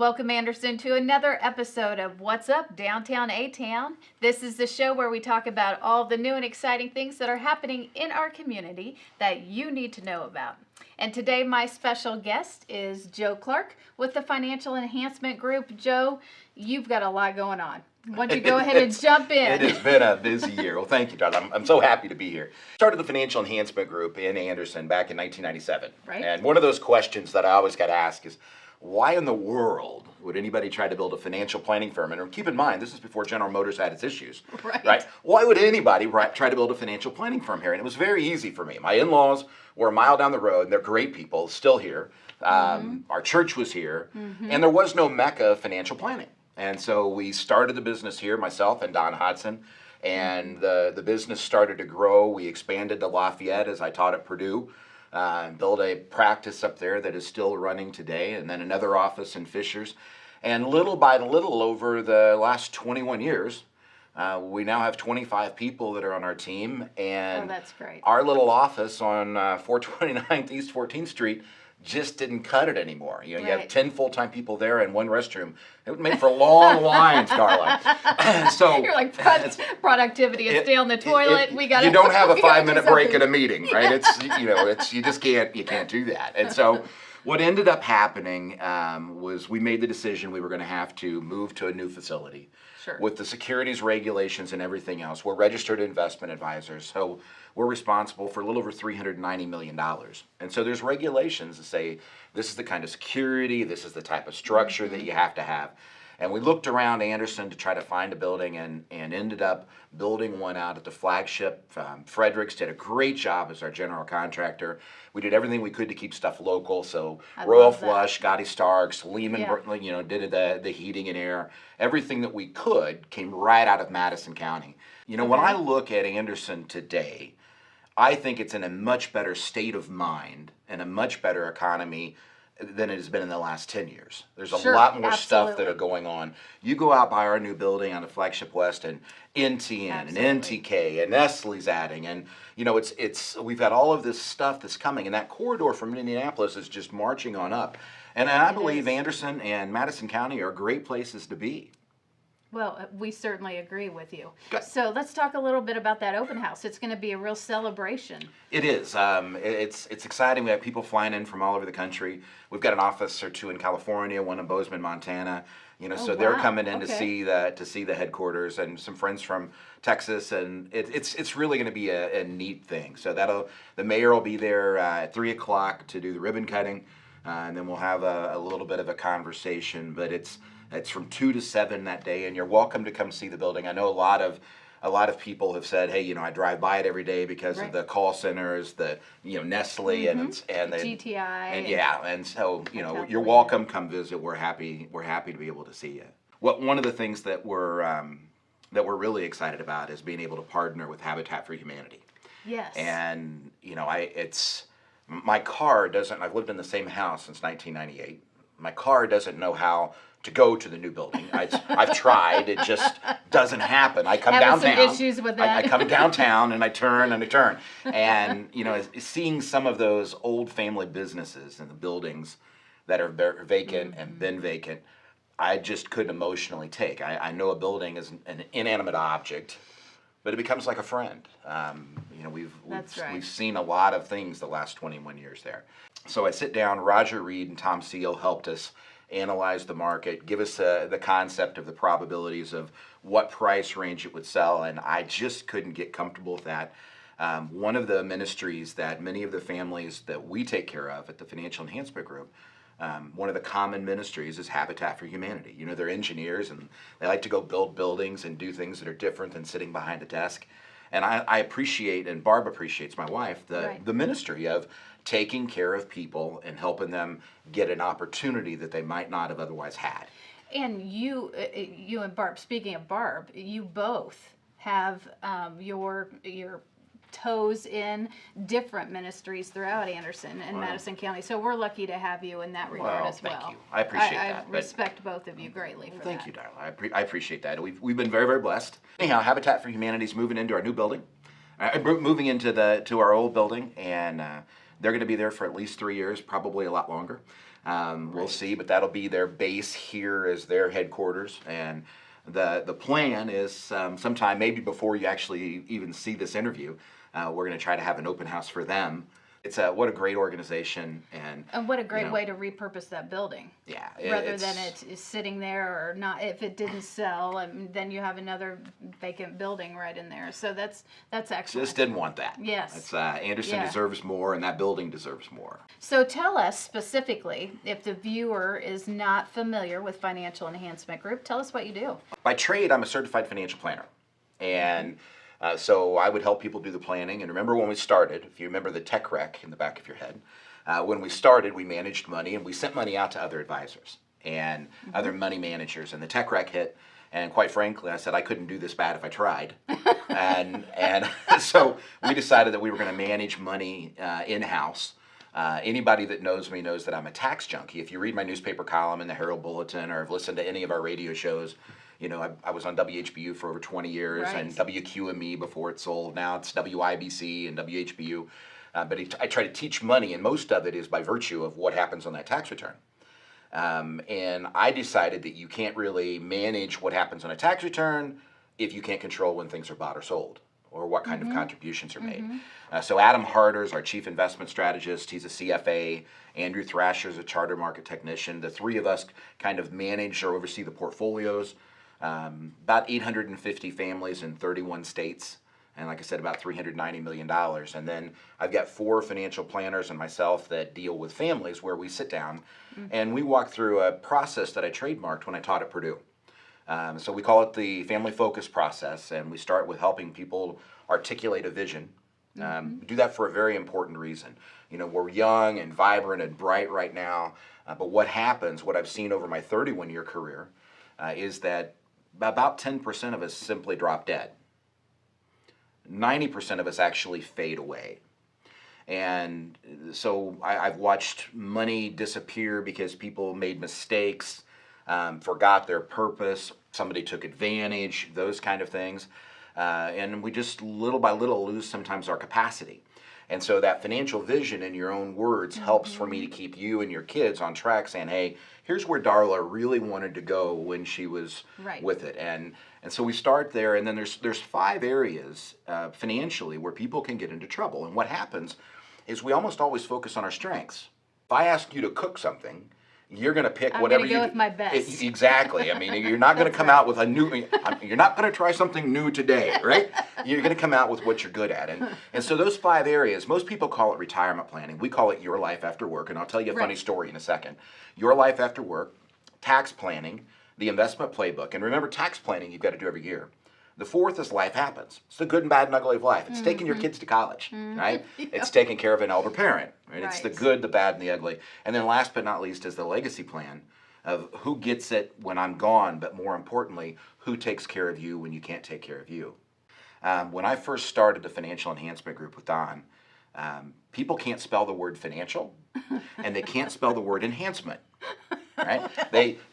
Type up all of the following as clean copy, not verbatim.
Welcome, Anderson, to another episode of What's Up, Downtown A-Town. This is the show where we talk about all the new and exciting things that are happening in our community that you need to know about. And today, my special guest is Joe Clark with the Financial Enhancement Group. Joe, you've got a lot going on. Why don't you go ahead and jump in? It has been a busy year. Well, thank you, Todd. I'm so happy to be here. Started the Financial Enhancement Group in Anderson back in 1997. Right. And one of those questions that I always got asked is, why in the world would anybody try to build a financial planning firm? And keep in mind, this is before General Motors had its issues. Right. Why would anybody try to build a financial planning firm here? And it was very easy for me. My in-laws were a mile down the road, and they're great people, still here. Our church was here, and there was no mecca of financial planning. And so we started the business here, myself and Don Hodson, and the business started to grow. We expanded to Lafayette as I taught at Purdue, built a practice up there that is still running today, and then another office in Fishers. And little by little over the last 21 years, we now have 25 people that are on our team. And that's great. Our little office on 429th East 14th Street just didn't cut it anymore. You have 10 full-time people there and one restroom. It would make for long lines, darling. So you're like productivity is stay on the toilet. We got. You don't have a 5-minute break at a meeting, right? It's you just can't do that. And so what ended up happening was we made the decision we were going to have to move to a new facility. Sure. With the securities regulations and everything else. We're registered investment advisors, so we're responsible for a little over $390 million. And so there's regulations that say this is the kind of security, this is the type of structure that you have to have. And we looked around Anderson to try to find a building and ended up building one out at the flagship. Fredericks did a great job as our general contractor. We did everything we could to keep stuff local. So Royal Flush, Gotti Starks, Lehman, did the heating and air. Everything that we could came right out of Madison County. When I look at Anderson today, I think it's in a much better state of mind and a much better economy than it has been in the last 10 years. There's a lot more stuff that are going on. You go out by our new building on the Flagship West and NTN and NTK and Nestle's adding, and we've got all of this stuff that's coming, and that corridor from Indianapolis is just marching on up. And I believe Anderson and Madison County are great places to be. Well, we certainly agree with you. Good. So let's talk a little bit about that open house. It's going to be a real celebration. It is. It's exciting. We have people flying in from all over the country. We've got an office or two in California, one in Bozeman, Montana. They're coming in to see the headquarters, and some friends from Texas, and it's really going to be a neat thing. So the mayor will be there at 3:00 to do the ribbon cutting, and then we'll have a little bit of a conversation. But it's from 2 to 7 that day, and you're welcome to come see the building. I know a lot of people have said, hey, I drive by it every day because of the call centers, the Nestle and the GTI, and so you're welcome. Come visit. We're happy to be able to see you. One of the things that we're really excited about is being able to partner with Habitat for Humanity. Yes. And my car doesn't. I've lived in the same house since 1998. My car doesn't know how to go to the new building. I've tried. It just doesn't happen. I come downtown. Some issues with that. I come downtown and I turn and I turn. And seeing some of those old family businesses and the buildings that are vacant and been vacant, I just couldn't emotionally take. I know a building is an inanimate object, but it becomes like a friend. We've seen a lot of things the last 21 years there. So I sit down. Roger Reed and Tom Seal helped us analyze the market, give us the concept of the probabilities of what price range it would sell, and I just couldn't get comfortable with that. One of the ministries that many of the families that we take care of at the Financial Enhancement Group, one of the common ministries is Habitat for Humanity. They're engineers, and they like to go build buildings and do things that are different than sitting behind a desk. And I appreciate, and Barb appreciates, my wife, the ministry of taking care of people and helping them get an opportunity that they might not have otherwise had. And you and Barb, speaking of Barb, you both have your toes in different ministries throughout Anderson and Madison County. So we're lucky to have you in that regard as well. Thank you. I appreciate that. I respect both of you greatly for that. Thank you, darling. I appreciate that. We've been very, very blessed. Anyhow, Habitat for Humanity is moving into our new building, moving into our old building, and they're going to be there for at least 3 years, probably a lot longer. We'll see, but that'll be their base here as their headquarters. And the plan is sometime maybe before you actually even see this interview, we're going to try to have an open house for them. It's what a great organization, and what a great way to repurpose that building. Yeah, rather than it is sitting there or not. If it didn't sell, and then you have another vacant building right in there. So that's excellent. Just didn't want that. Yes. It's, Anderson deserves more, and that building deserves more. So tell us specifically, if the viewer is not familiar with Financial Enhancement Group, tell us what you do. By trade, I'm a certified financial planner, and so I would help people do the planning. And remember when we started, if you remember the tech wreck in the back of your head, when we started, we managed money and we sent money out to other advisors and other money managers. And the tech wreck hit, and quite frankly, I said I couldn't do this bad if I tried. and so we decided that we were going to manage money in-house. Anybody that knows me knows that I'm a tax junkie. If you read my newspaper column in the Herald Bulletin or have listened to any of our radio shows, you know, I was on WHBU for over 20 years, right. and WQME before it sold. Now it's WIBC and WHBU. But I try to teach money, and most of it is by virtue of what happens on that tax return. And I decided that you can't really manage what happens on a tax return if you can't control when things are bought or sold, or what kind of contributions are made. So Adam Harder is our chief investment strategist. He's a CFA. Andrew Thrasher is a charter market technician. The three of us kind of manage or oversee the portfolios. About 850 families in 31 states. And like I said, about $390 million. And then I've got 4 financial planners and myself that deal with families where we sit down and we walk through a process that I trademarked when I taught at Purdue. So we call it the Family Focus process, and we start with helping people articulate a vision. We do that for a very important reason. You know, we're young and vibrant and bright right now, but what happens, what I've seen over my 31-year career, is that about 10% of us simply drop dead. 90% of us actually fade away. And so I've watched money disappear because people made mistakes, forgot their purpose, somebody took advantage, those kind of things. And we just little by little lose sometimes our capacity. And so that financial vision in your own words helps for me to keep you and your kids on track, saying, hey, here's where Darla really wanted to go when she was with it. And so we start there, and then there's 5 areas financially where people can get into trouble. And what happens is we almost always focus on our strengths. If I ask you to cook something, you're going to pick whatever you go with my best. Exactly. I mean, you're not going to come out with a new, you're not going to try something new today, right? You're going to come out with what you're good at. And so those 5 areas, most people call it retirement planning. We call it your life after work. And I'll tell you a funny story in a second. Your life after work, tax planning, the investment playbook. And remember, tax planning you've got to do every year. The 4th is life happens. It's the good and bad and ugly of life. It's taking your kids to college, right? It's taking care of an elder parent, right? It's the good, the bad, and the ugly. And then last but not least is the legacy plan of who gets it when I'm gone, but more importantly, who takes care of you when you can't take care of you. When I first started the Financial Enhancement Group with Don, people can't spell the word financial, and they can't spell the word enhancement. Right?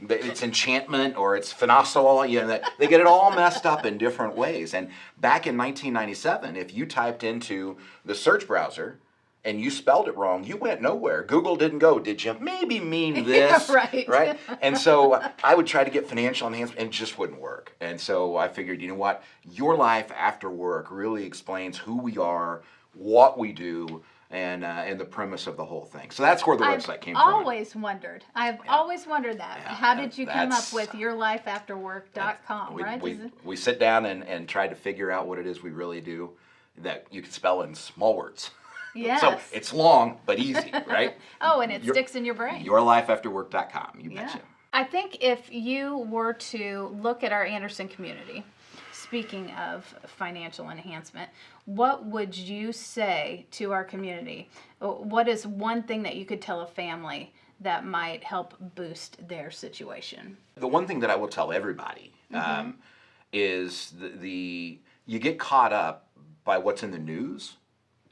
It's enchantment or it's financial. You know, they get it all messed up in different ways. And back in 1997, if you typed into the search browser and you spelled it wrong, you went nowhere. Google didn't go, did you maybe mean this? Right? And so I would try to get financial enhancement, and it just wouldn't work. And so I figured, you know what? Your life after work really explains who we are, what we do, and the premise of the whole thing. So that's where the website came from. I've always wondered that. Yeah, how did you come up with yourlifeafterwork.com, right? We sit down and try to figure out what it is we really do that you can spell in small words. Yes. So it's long, but easy, right? Oh, and it sticks in your brain. Yourlifeafterwork.com, you betcha. I think if you were to look at our Anderson community, speaking of financial enhancement, what would you say to our community? What is one thing that you could tell a family that might help boost their situation? The one thing that I will tell everybody is you get caught up by what's in the news,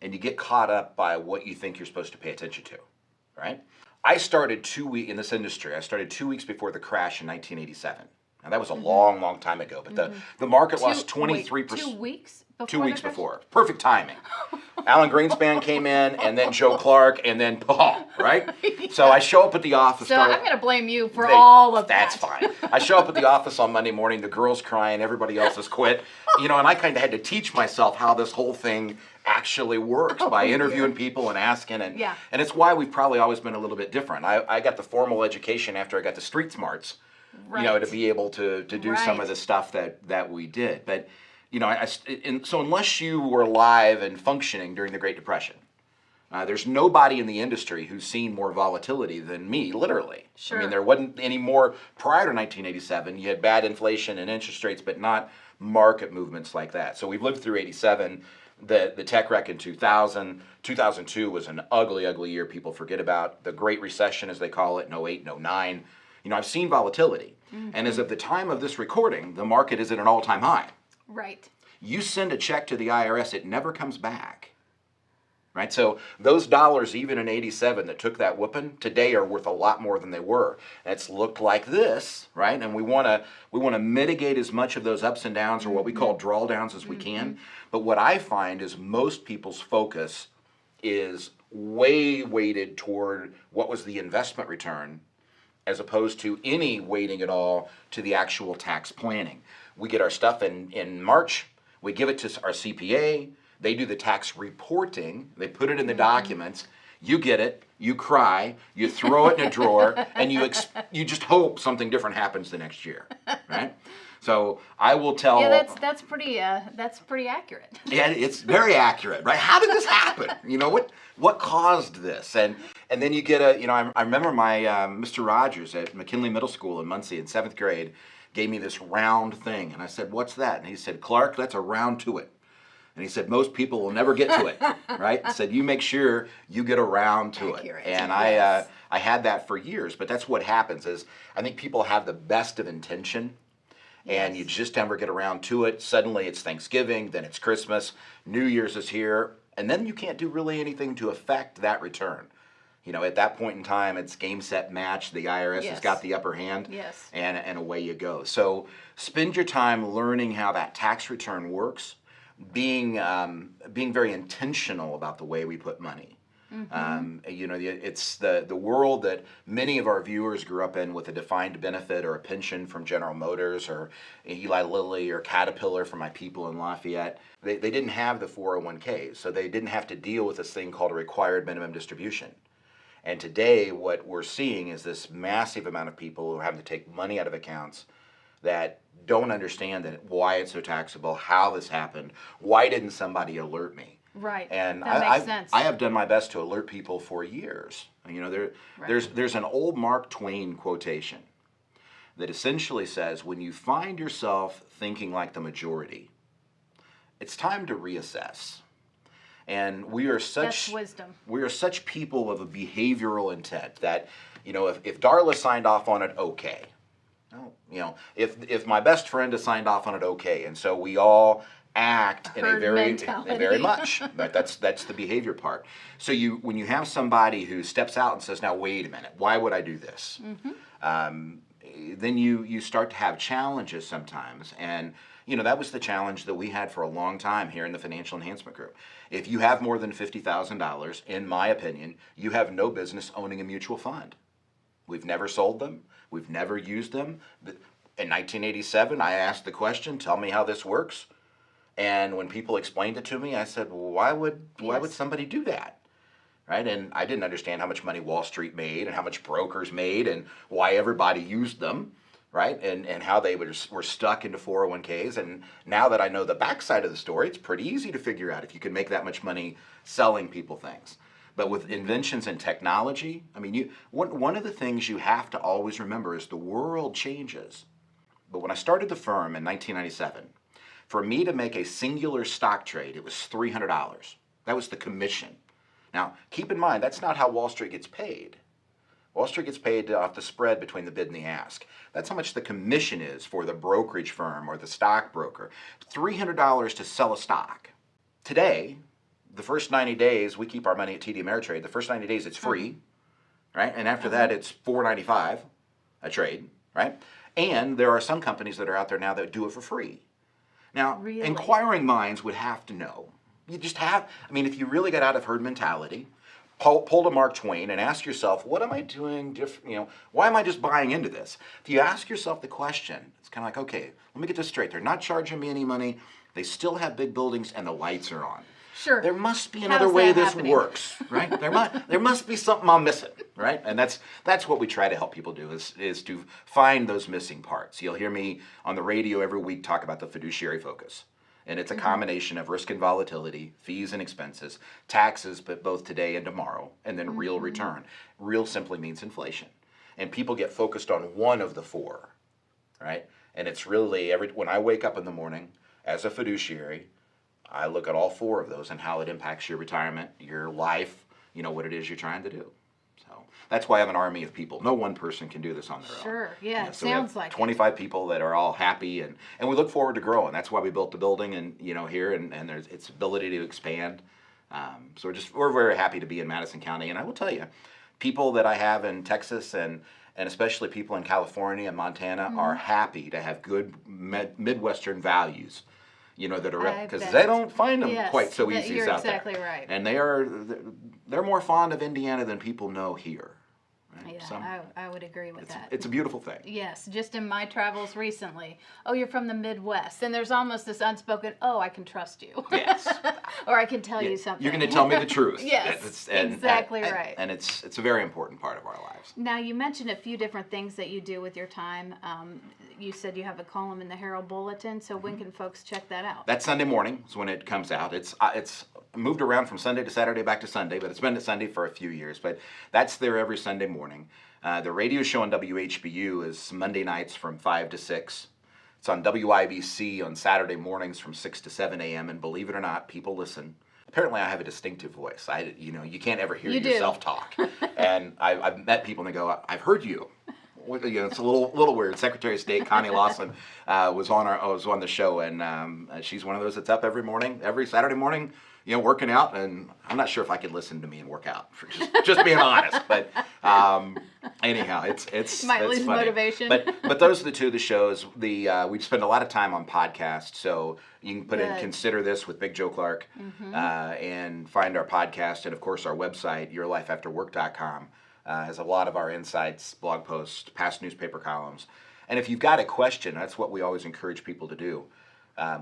and you get caught up by what you think you're supposed to pay attention to, right? I started 2 weeks in this industry. I started 2 weeks before the crash in 1987. Now that was a long, long time ago, but the market lost 23%. 2 weeks before? 2 weeks before. Perfect timing. Alan Greenspan came in, and then Joe Clark, and then right? So I show up at the office. So I'm going to blame you for all of that. That's fine. I show up at the office on Monday morning, the girl's crying, everybody else has quit. And I kind of had to teach myself how this whole thing actually works by interviewing people and asking. And it's why we've probably always been a little bit different. I got the formal education after I got the street smarts, to be able to do some of the stuff that we did. But, so unless you were alive and functioning during the Great Depression, there's nobody in the industry who's seen more volatility than me, literally. Sure. I mean, there wasn't any more prior to 1987. You had bad inflation and interest rates, but not market movements like that. So we've lived through 87, the tech wreck in 2000. 2002 was an ugly, ugly year people forget about. The Great Recession, as they call it, in 08 and 09. I've seen volatility. And as of the time of this recording, the market is at an all-time high. Right. You send a check to the IRS, it never comes back. Right? So those dollars, even in 87, that took that whooping, today are worth a lot more than they were. It's looked like this, right? And we want to mitigate as much of those ups and downs, or what we call drawdowns, as we can. But what I find is most people's focus is way weighted toward what was the investment return, as opposed to any weighting at all to the actual tax planning. We get our stuff in March, we give it to our CPA, they do the tax reporting, they put it in the documents, you get it, you cry, you throw it in a drawer, and you just hope something different happens the next year, right? So I will tell. Yeah, that's pretty accurate. Yeah, it's very accurate, right? How did this happen? What caused this? And then you get I remember my Mr. Rogers at McKinley Middle School in Muncie in 7th grade gave me this round thing, and I said, "What's that?" And he said, "Clark, that's a round to it." And he said, most people will never get to it, right? He said, you make sure you get around to Accurate. it. And Yes. I had that for years, but that's what happens is I think people have the best of intention, and you just never get around to it. Suddenly it's Thanksgiving, then it's Christmas, New Year's is here, and then you can't do really anything to affect that return. At that point in time, it's game, set, match. The IRS has got the upper hand, and away you go. So spend your time learning how that tax return works, being very intentional about the way we put money. It's the world that many of our viewers grew up in with a defined benefit or a pension from General Motors or Eli Lilly or Caterpillar for my people in Lafayette. They didn't have the 401ks, so they didn't have to deal with this thing called a required minimum distribution. And today what we're seeing is this massive amount of people who are having to take money out of accounts that don't understand why it's so taxable, how this happened, why didn't somebody alert me? Right. And that makes sense. I have done my best to alert people for years. There's an old Mark Twain quotation that essentially says, when you find yourself thinking like the majority, it's time to reassess. And we are such That's wisdom. We are such people of a behavioral intent that, if Darla signed off on it, okay. If my best friend has signed off on it, okay. And so we all act in a very much. That's the behavior part. So when you have somebody who steps out and says, now wait a minute, why would I do this? Then you start to have challenges sometimes. And that was the challenge that we had for a long time here in the Financial Enhancement Group. If you have more than $50,000, in my opinion, you have no business owning a mutual fund. We've never sold them. We've never used them. In 1987, I asked the question, tell me how this works. And when people explained it to me, I said, well, why would somebody do that? Right? And I didn't understand how much money Wall Street made and how much brokers made and why everybody used them, right? And how they were stuck into 401ks. And now that I know the backside of the story, it's pretty easy to figure out if you can make that much money selling people things. But with inventions and technology, one of the things you have to always remember is the world changes. But when I started the firm in 1997, for me to make a singular stock trade, it was $300. That was the commission. Now, keep in mind, that's not how Wall Street gets paid. Wall Street gets paid off the spread between the bid and the ask. That's how much the commission is for the brokerage firm or the stockbroker. $300 to sell a stock. Today, the first 90 days, we keep our money at TD Ameritrade. The first 90 days, it's free, right? And after that, it's $4.95 a trade, right? And there are some companies that are out there now that do it for free. Now, inquiring minds would have to know. You just have, if you really got out of herd mentality, pull to Mark Twain and ask yourself, what am I doing different? Why am I just buying into this? If you ask yourself the question, it's kind of like, okay, let me get this straight. They're not charging me any money. They still have big buildings and the lights are on. Sure. There must be How another is way that this happening? works, right? There must be something I'm missing, right? And that's what we try to help people do is to find those missing parts. You'll hear me on the radio every week talk about the Fiduciary Focus. And it's a combination of risk and volatility, fees and expenses, taxes, but both today and tomorrow, and then real return. Real simply means inflation. And people get focused on one of the four, right? And it's really when I wake up in the morning as a fiduciary, I look at all four of those and how it impacts your retirement, your life, what it is you're trying to do. So that's why I have an army of people. No one person can do this on their own. Sure, yeah, it So we have sounds like 25 people that are all happy, and we look forward to growing. That's why we built the building and here, and there's its ability to expand. So we're very happy to be in Madison County. And I will tell you, people that I have in Texas and especially people in California and Montana are happy to have good Midwestern values. That are I because bet. they don't find them Yes, quite so easy you're as out exactly there. right. And they're more fond of Indiana than people know here. Right? Yeah, I would agree with that. It's a beautiful thing. Yes, just in my travels recently. Oh, you're from the Midwest. And there's almost this unspoken, oh, I can trust you. Yes. Or I can tell you something. You're going to tell me the truth. Yes, exactly right. And it's a very important part of our lives. Now, you mentioned a few different things that you do with your time. You said you have a column in the Herald Bulletin, so when can folks check that out? That Sunday morning is when it comes out. It's moved around from Sunday to Saturday back to Sunday, but it's been at Sunday for a few years. But that's there every Sunday morning. The radio show on WHBU is Monday nights from 5 to 6. It's on WIBC on Saturday mornings from 6 to 7 a.m. And believe it or not, people listen. Apparently, I have a distinctive voice. You can't ever hear yourself talk. And I've met people and they go, "I've heard you." It's a little weird. Secretary of State Connie Lawson was on the show, and she's one of those that's up every Saturday morning, working out. And I'm not sure if I could listen to me and work out, for just being honest. But anyhow, it's Might it's lose funny. motivation. But those are the two of the shows. We spend a lot of time on podcasts, so you can put in Good. Consider This with Big Joe Clark, and find our podcast, and of course our website yourlifeafterwork.com. Has a lot of our insights, blog posts, past newspaper columns. And if you've got a question, that's what we always encourage people to do.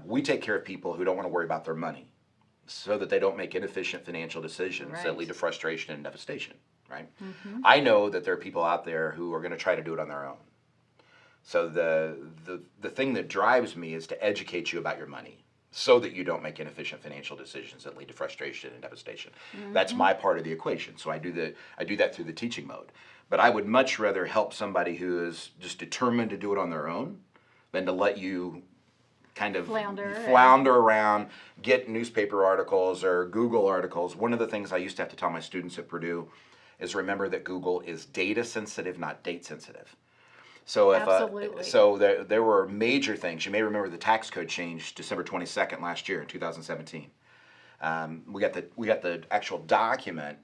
We take care of people who don't want to worry about their money so that they don't make inefficient financial decisions that Right. lead to frustration and devastation, right? I know that there are people out there who are going to try to do it on their own. So the thing that drives me is to educate you about your money so that you don't make inefficient financial decisions that lead to frustration and devastation. That's my part of the equation. So I do that through the teaching mode. But I would much rather help somebody who is just determined to do it on their own than to let you kind of flounder around, get newspaper articles or Google articles. One of the things I used to have to tell my students at Purdue is remember that Google is data sensitive, not date sensitive. So Absolutely. there were major things. You may remember the tax code changed December 22nd last year in 2017. We got the actual document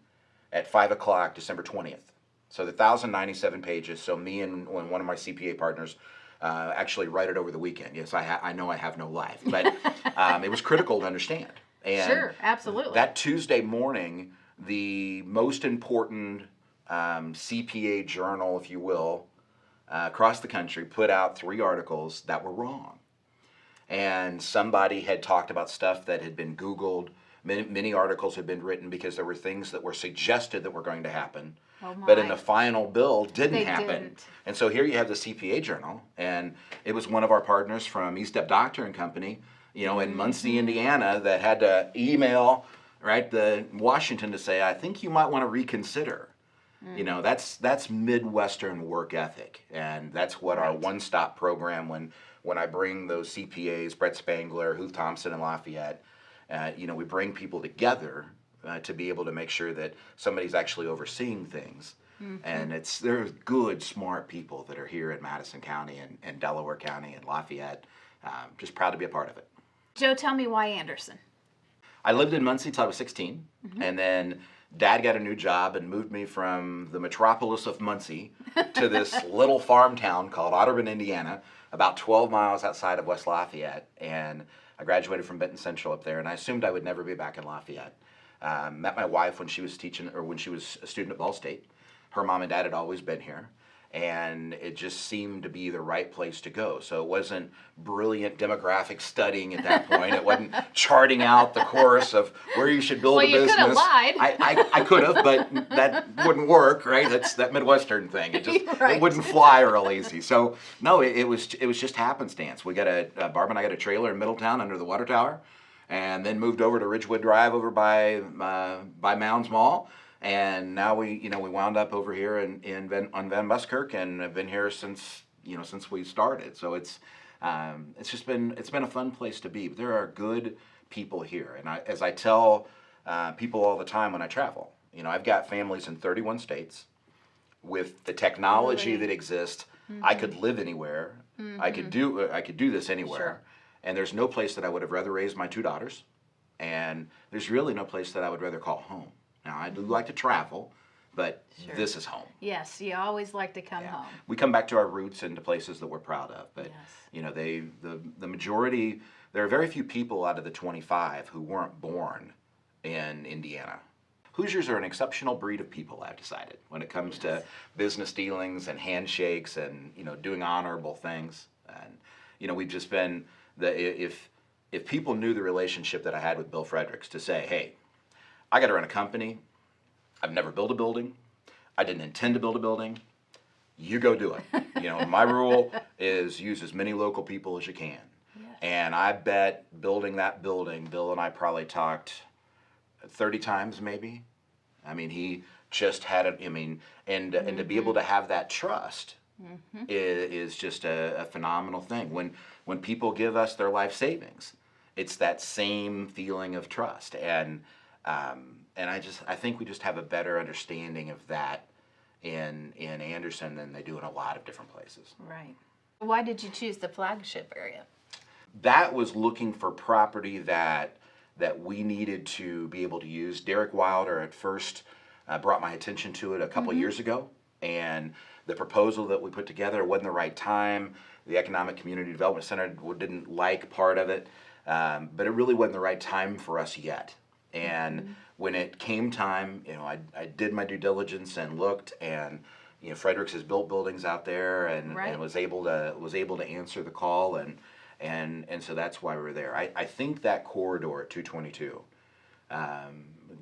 at 5 o'clock December 20th. So the 1,097 pages. So me and one of my CPA partners actually write it over the weekend. Yes, I know I have no life, but it was critical to understand. And Sure, absolutely. that Tuesday morning, the most important CPA journal, if you will, across the country put out 3 articles that were wrong. And somebody had talked about stuff that had been Googled. Many articles had been written because there were things that were suggested that were going to happen. Oh my. But in the final bill didn't They happen. didn't. And so here you have the CPA journal, and it was one of our partners from East Step Doctor and Company, in Muncie, Indiana, that had to email the Washington to say, I think you might want to reconsider. That's Midwestern work ethic, and that's what our one-stop program. When I bring those CPAs, Brett Spangler, Huth Thompson, and Lafayette, we bring people together to be able to make sure that somebody's actually overseeing things. And they're good, smart people that are here in Madison County and Delaware County and Lafayette. Just proud to be a part of it. Joe, tell me why Anderson. I lived in Muncie till I was 16, and then Dad got a new job and moved me from the metropolis of Muncie to this little farm town called Otterburn, Indiana, about 12 miles outside of West Lafayette. And I graduated from Benton Central up there, and I assumed I would never be back in Lafayette. Met my wife when she was teaching, or when she was a student at Ball State. Her mom and dad had always been here, and it just seemed to be the right place to go. So it wasn't brilliant demographic studying at that point. It wasn't charting out the course of where you should build Well, a you business. could have lied. I could have, but that wouldn't work, right? That's that Midwestern thing. It just Right. it wouldn't fly real easy. So no, it was just happenstance. We got Barb and I got a trailer in Middletown under the water tower, and then moved over to Ridgewood Drive over by Mounds Mall. And now we wound up over here on Van Buskirk, and have been here since we started. So it's been a fun place to be. But there are good people here, and as I tell people all the time when I travel, I've got families in 31 states. With the technology that exists, I could live anywhere. I could do this anywhere. Sure. And there's no place that I would have rather raised my two daughters, and there's really no place that I would rather call home. Now, I do like to travel, but Sure. this is home. Yes, you always like to come Yeah. home. We come back to our roots and to places that we're proud of. But, Yes. the majority, there are very few people out of the 25 who weren't born in Indiana. Hoosiers are an exceptional breed of people, I've decided, when it comes to business dealings and handshakes and, doing honorable things. And, we've just been, if people knew the relationship that I had with Bill Fredericks, to say, hey, I got to run a company. I've never built a building. I didn't intend to build a building. You go do it. My rule is use as many local people as you can. Yes. And I bet building that building, Bill and I probably talked 30 times maybe. I mean, he just had it. I mean, and to be able to have that trust is just a phenomenal thing. When people give us their life savings, it's that same feeling of trust. And I think we just have a better understanding of that in Anderson than they do in a lot of different places. Right. Why did you choose the flagship area? That was looking for property that we needed to be able to use. Derek Wilder at first brought my attention to it a couple years ago, and the proposal that we put together wasn't the right time. The Economic Community Development Center didn't like part of it, but it really wasn't the right time for us yet. And when it came time, I did my due diligence and looked, and Fredericks has built buildings out there, and was able to answer the call, and so that's why we're there. I think that corridor at 222,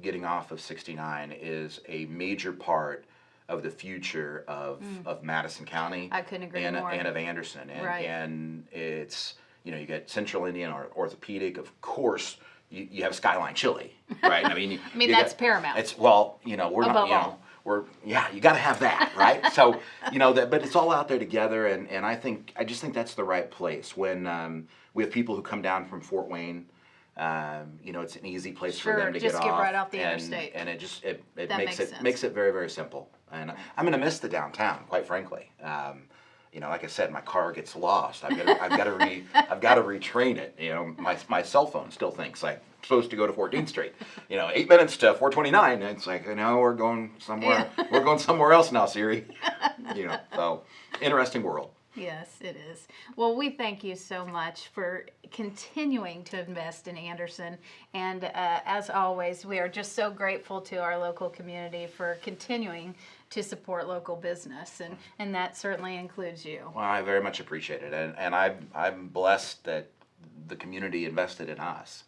getting off of 69, is a major part of the future of Madison County. I couldn't agree and, more. And of Anderson, Right. and it's you got Central Indiana Orthopedic, of course. You have Skyline Chili, right? I mean, that's paramount. It's we're Above not, all. you got to have that, right? So, but it's all out there together, and I just think that's the right place. When we have people who come down from Fort Wayne, it's an easy place for them to just get get off. right off the and, interstate. And it That makes makes sense. makes it very, very simple. And I'm going to miss the downtown, quite frankly. Like I said, my car gets lost. I've got to retrain it. My cell phone still thinks like I'm supposed to go to 14th Street. 8 minutes to 429. And it's like, we're going somewhere. Yeah. We're going somewhere else now, Siri. So interesting world. Yes, it is. Well, we thank you so much for continuing to invest in Anderson. And as always, we are just so grateful to our local community for continuing to support local business. And that certainly includes you. Well, I very much appreciate it. And I'm blessed that the community invested in us.